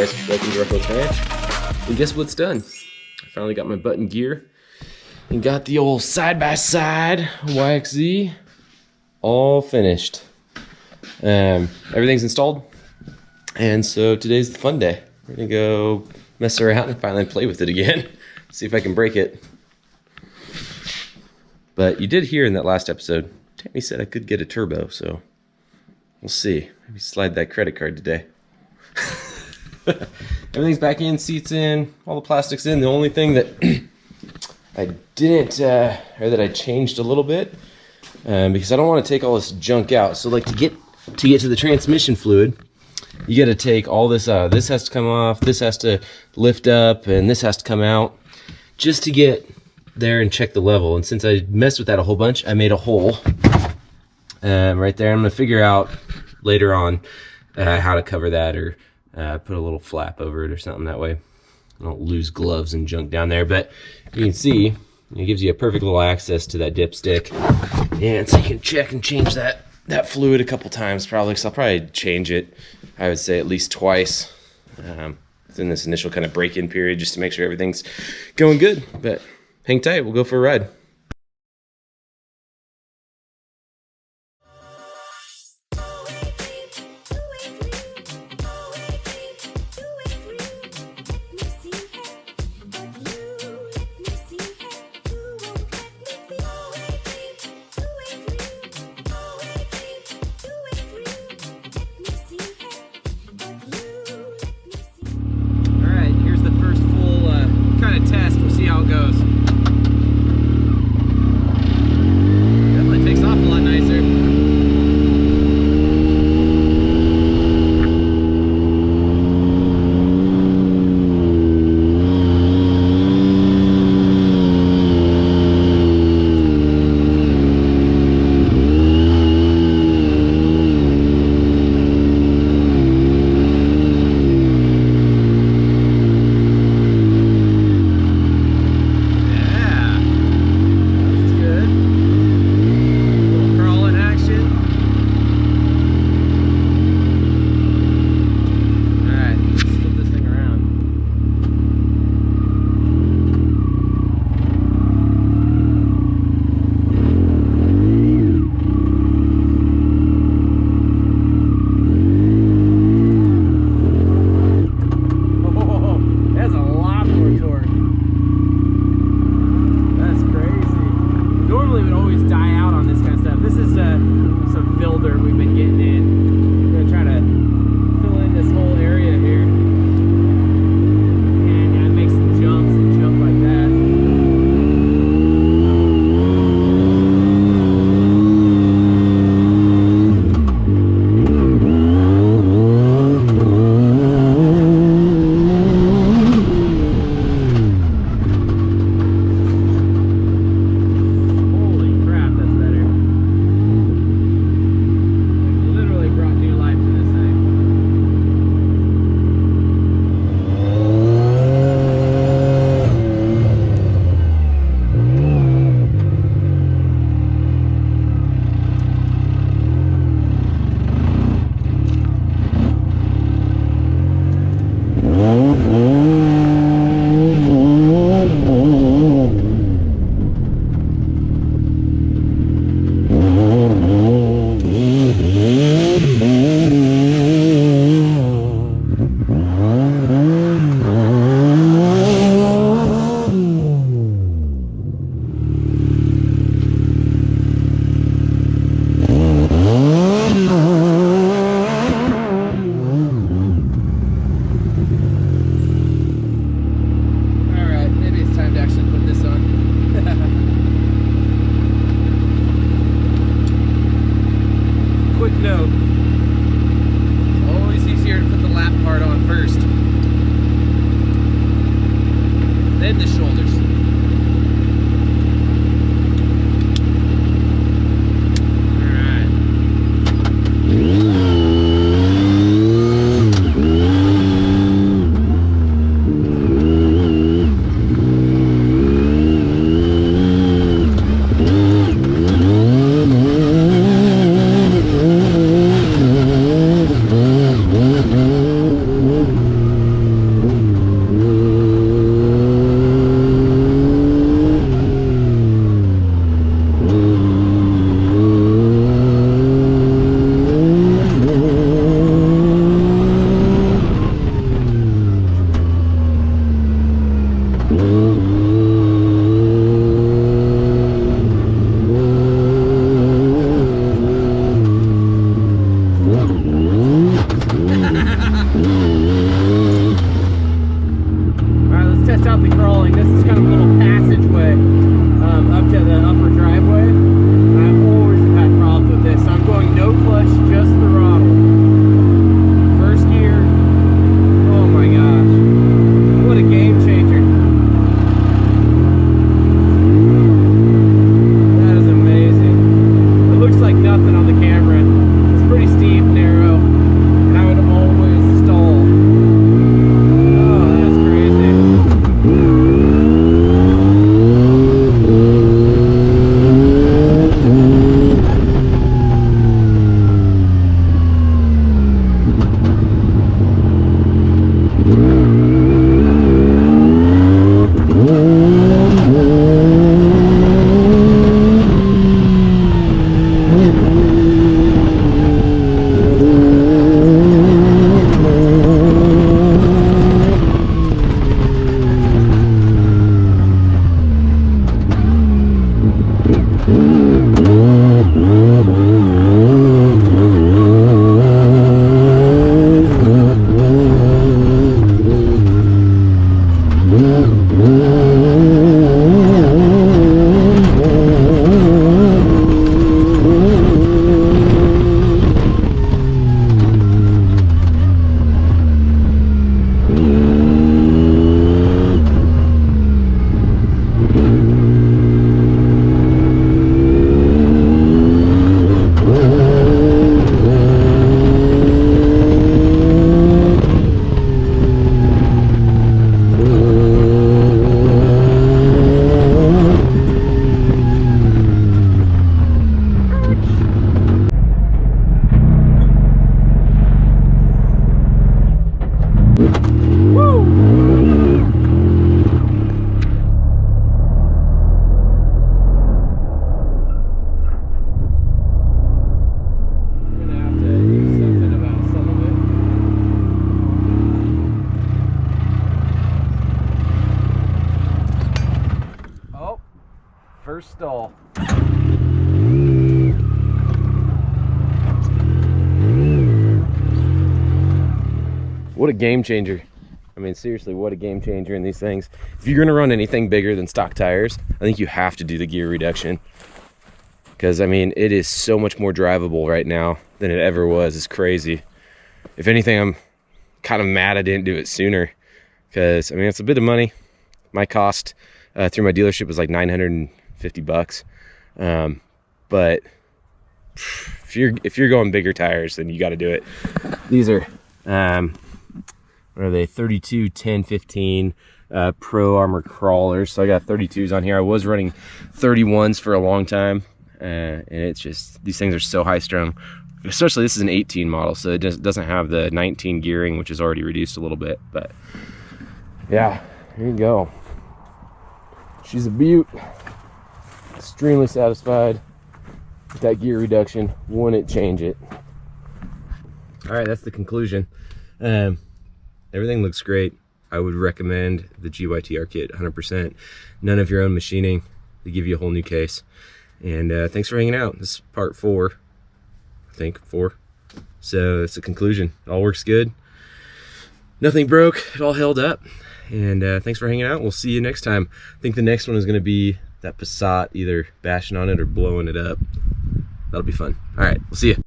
guys, welcome to Ruffles Ranch. And guess what's done? I finally got my button gear and got the old side-by-side Yxz all finished. Everything's installed, and so today's the fun day. We're gonna go mess around and finally play with it again. See if I can break it. But you did hear in that last episode, Tammy said I could get a turbo, so we'll see. Maybe slide that credit card today. Everything's back in, seats in, all the plastic's in. The only thing that I didn't, or that I changed a little bit, because I don't want to take all this junk out. So like to get to the transmission fluid, you got to take all this, this has to come off, this has to lift up, and this has to come out, just to get there and check the level. And since I messed with that a whole bunch, I made a hole right there. I'm gonna figure out later on how to cover that, or put a little flap over it or something, that way I don't lose gloves and junk down there. But you can see it gives you a perfect little access to that dipstick, and so you can check and change that fluid a couple times probably, because I'll probably change it, I would say, at least twice in this initial kind of break-in period, just to make sure everything's going good. But hang tight, we'll go for a ride. Alright, here's the first full kind of test. We'll see how it goes. First stall. What a game changer. I mean, seriously, what a game changer in these things. If you're gonna run anything bigger than stock tires, I think you have to do the gear reduction. Because, I mean, it is so much more drivable right now than it ever was. It's crazy. If anything, I'm kind of mad I didn't do it sooner. Because, I mean, it's a bit of money. My cost through my dealership was like $950. But if you're going bigger tires, then you got to do it. These are what are they, 32 10 15 Pro Armor crawlers. So I got 32s on here. I was running 31s for a long time, and it's just, these things are so high strung. Especially this is an 18 model, so it just doesn't have the 19 gearing, which is already reduced a little bit. But yeah, here you go. She's a beaut. Extremely satisfied with that gear reduction. Wouldn't change it. All right, that's the conclusion. Everything looks great. I would recommend the Yxz1000R kit 100%. None of your own machining. They give you a whole new case. And thanks for hanging out. This is part 4. I think 4. So it's the conclusion. It all works good. Nothing broke. It all held up. And thanks for hanging out. We'll see you next time. I think the next one is going to be that Passat, either bashing on it or blowing it up. That'll be fun. All right, we'll see you.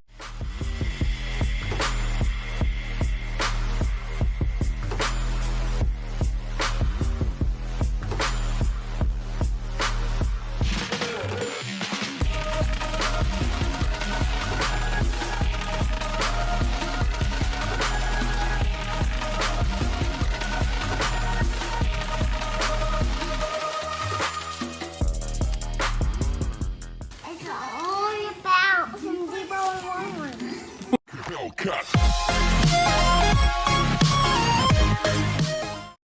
Cut.